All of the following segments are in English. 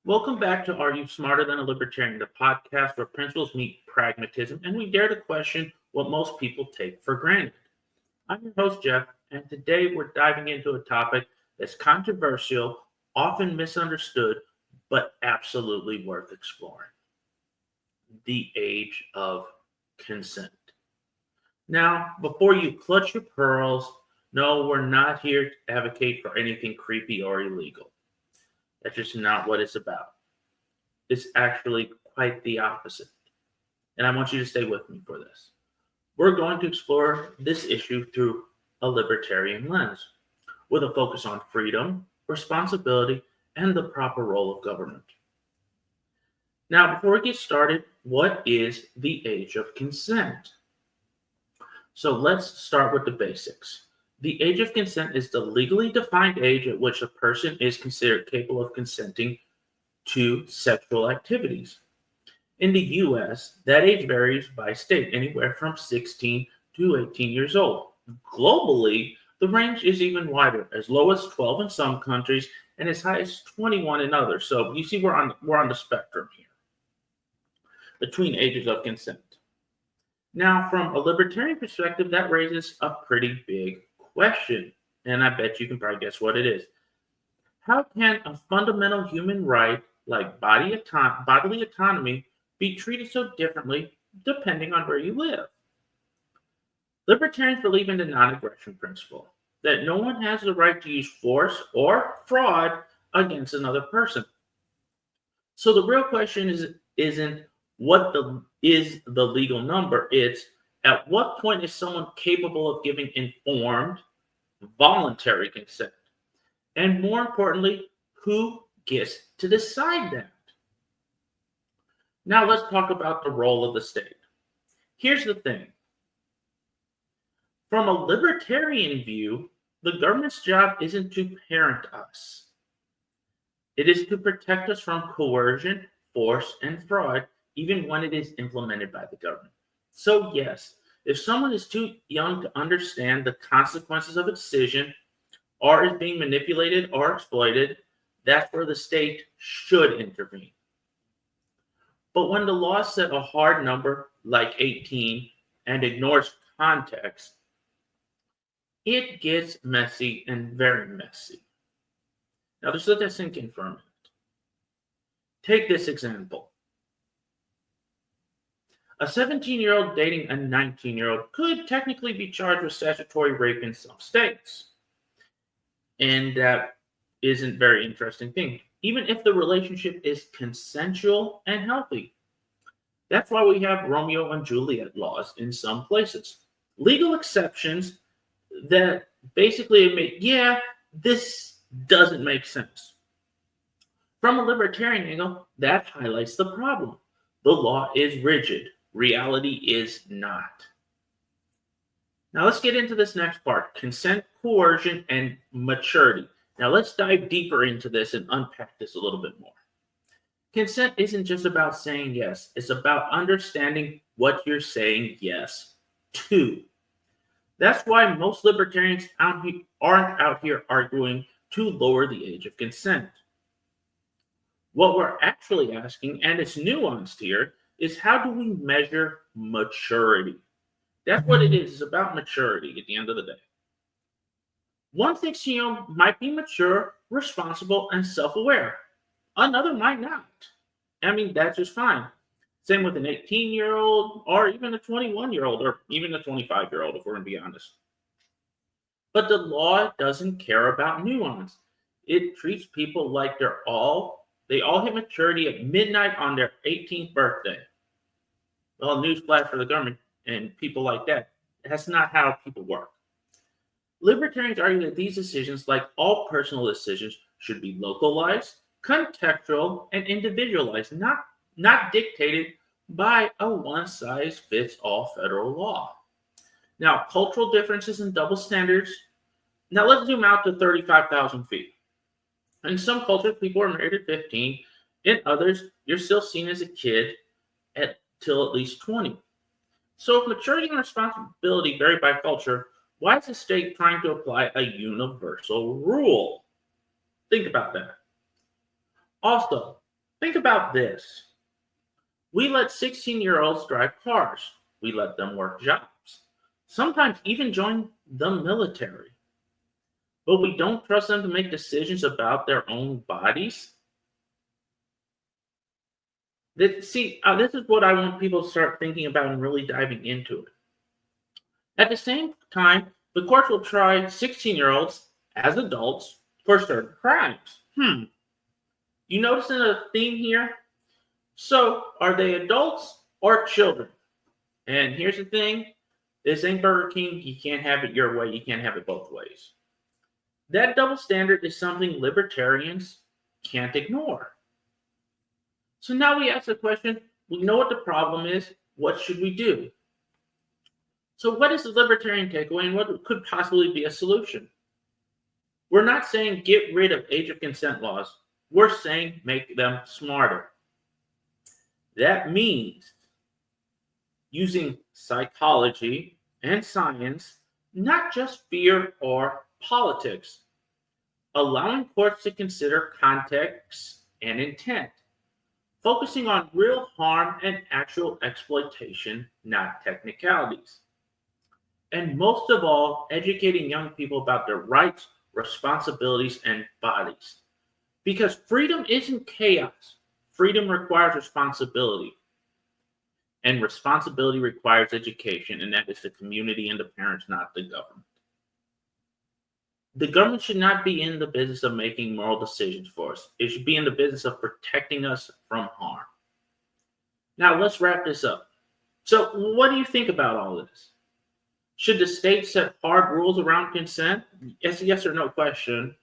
Welcome back to Are You Smarter Than a Libertarian, the podcast where principles meet pragmatism and we dare to question what most people take for granted. I'm your host, Jeff, and today we're diving into a topic that's controversial, often misunderstood, but absolutely worth exploring: the age of consent. Now, before you clutch your pearls, no, we're not here to advocate for anything creepy or illegal. That's just not what it's about. It's actually quite the opposite. And I want you to stay with me for this. We're going to explore this issue through a libertarian lens, with a focus on freedom, responsibility, and the proper role of government. Now, before we get started, what is the age of consent? So let's start with the basics. The age of consent is the legally defined age at which a person is considered capable of consenting to sexual activities. In the US, that age varies by state, anywhere from 16 to 18 years old. Globally, the range is even wider, as low as 12 in some countries and as high as 21 in others. So you see we're on the spectrum here between ages of consent. Now, from a libertarian perspective, that raises a pretty big question, and I bet you can probably guess what it is. How can a fundamental human right like bodily autonomy be treated so differently depending on where you live? Libertarians believe in the non-aggression principle, that no one has the right to use force or fraud against another person. So the real question isn't is the legal number, it's at what point is someone capable of giving informed, voluntary consent? And more importantly, who gets to decide that? Now let's talk about the role of the state. Here's the thing. From a libertarian view, the government's job isn't to parent us. It is to protect us from coercion, force, and fraud, even when it is implemented by the government. So yes, if someone is too young to understand the consequences of a decision, or is being manipulated or exploited, that's where the state should intervene. But when the law set a hard number like 18 and ignores context, it gets messy and very messy. Now, just let that sink in for a minute. Take this example. A 17-year-old dating a 19-year-old could technically be charged with statutory rape in some states. And that isn't a very interesting thing, even if the relationship is consensual and healthy. That's why we have Romeo and Juliet laws in some places. Legal exceptions that basically admit, yeah, this doesn't make sense. From a libertarian angle, that highlights the problem. The law is rigid. Reality is not. Now let's get into this next part: consent, coercion, and maturity. Now let's dive deeper into this and unpack this a little bit more. Consent isn't just about saying yes. It's about understanding what you're saying yes to. That's why most libertarians aren't out here arguing to lower the age of consent. What we're actually asking, and it's nuanced here, is how do we measure maturity? That's what it is. It's about maturity at the end of the day. One 16-year-old might be mature, responsible, and self-aware. Another might not. I mean, that's just fine. Same with an 18-year-old or even a 21-year-old or even a 25-year-old, if we're going to be honest. But the law doesn't care about nuance. It treats people like they all hit maturity at midnight on their 18th birthday. Well, newsflash for the government and people like that. That's not how people work. Libertarians argue that these decisions, like all personal decisions, should be localized, contextual, and individualized, not dictated by a one-size-fits-all federal law. Now, cultural differences and double standards. Now, let's zoom out to 35,000 feet. In some cultures, people are married at 15. In others, you're still seen as a kid till at least 20. So if maturity and responsibility vary by culture, why is the state trying to apply a universal rule? Think about that. Also, Think about this. We let 16-year-olds drive cars. We let them work jobs. Sometimes even join the military. But we don't trust them to make decisions about their own bodies. This is what I want people to start thinking about and really diving into it. At the same time, the courts will try 16-year-olds as adults for certain crimes. You noticing a theme here? So, are they adults or children? And here's the thing. This ain't Burger King. You can't have it your way. You can't have it both ways. That double standard is something libertarians can't ignore. So now we ask the question, we know what the problem is. What should we do? So what is the libertarian takeaway and what could possibly be a solution? We're not saying get rid of age of consent laws. We're saying make them smarter. That means using psychology and science, not just fear or politics, allowing courts to consider context and intent, focusing on real harm and actual exploitation, not technicalities. And most of all, educating young people about their rights, responsibilities, and bodies. Because freedom isn't chaos. Freedom requires responsibility. And responsibility requires education, and that is the community and the parents, not the government. The government should not be in the business of making moral decisions for us. It should be in the business of protecting us from harm. Now, let's wrap this up. So, what do you think about all of this? Should the state set hard rules around consent? It's a yes or no question.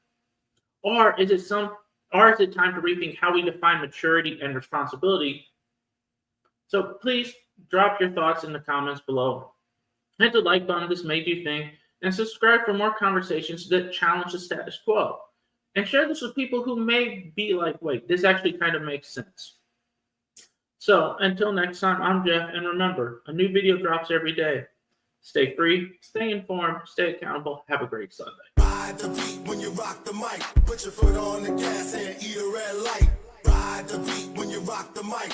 Or is it time to rethink how we define maturity and responsibility? So please drop your thoughts in the comments below. Hit the like button if this made you think, and subscribe for more conversations that challenge the status quo. And share this with people who may be like, wait, this actually kind of makes sense. So until next time, I'm Jeff, and remember, a new video drops every day. Stay free, stay informed, stay accountable. Have a great Sunday. Ride the beat when you rock the mic. Put your foot on the gas and eat a red light. Ride the beat when you rock the mic.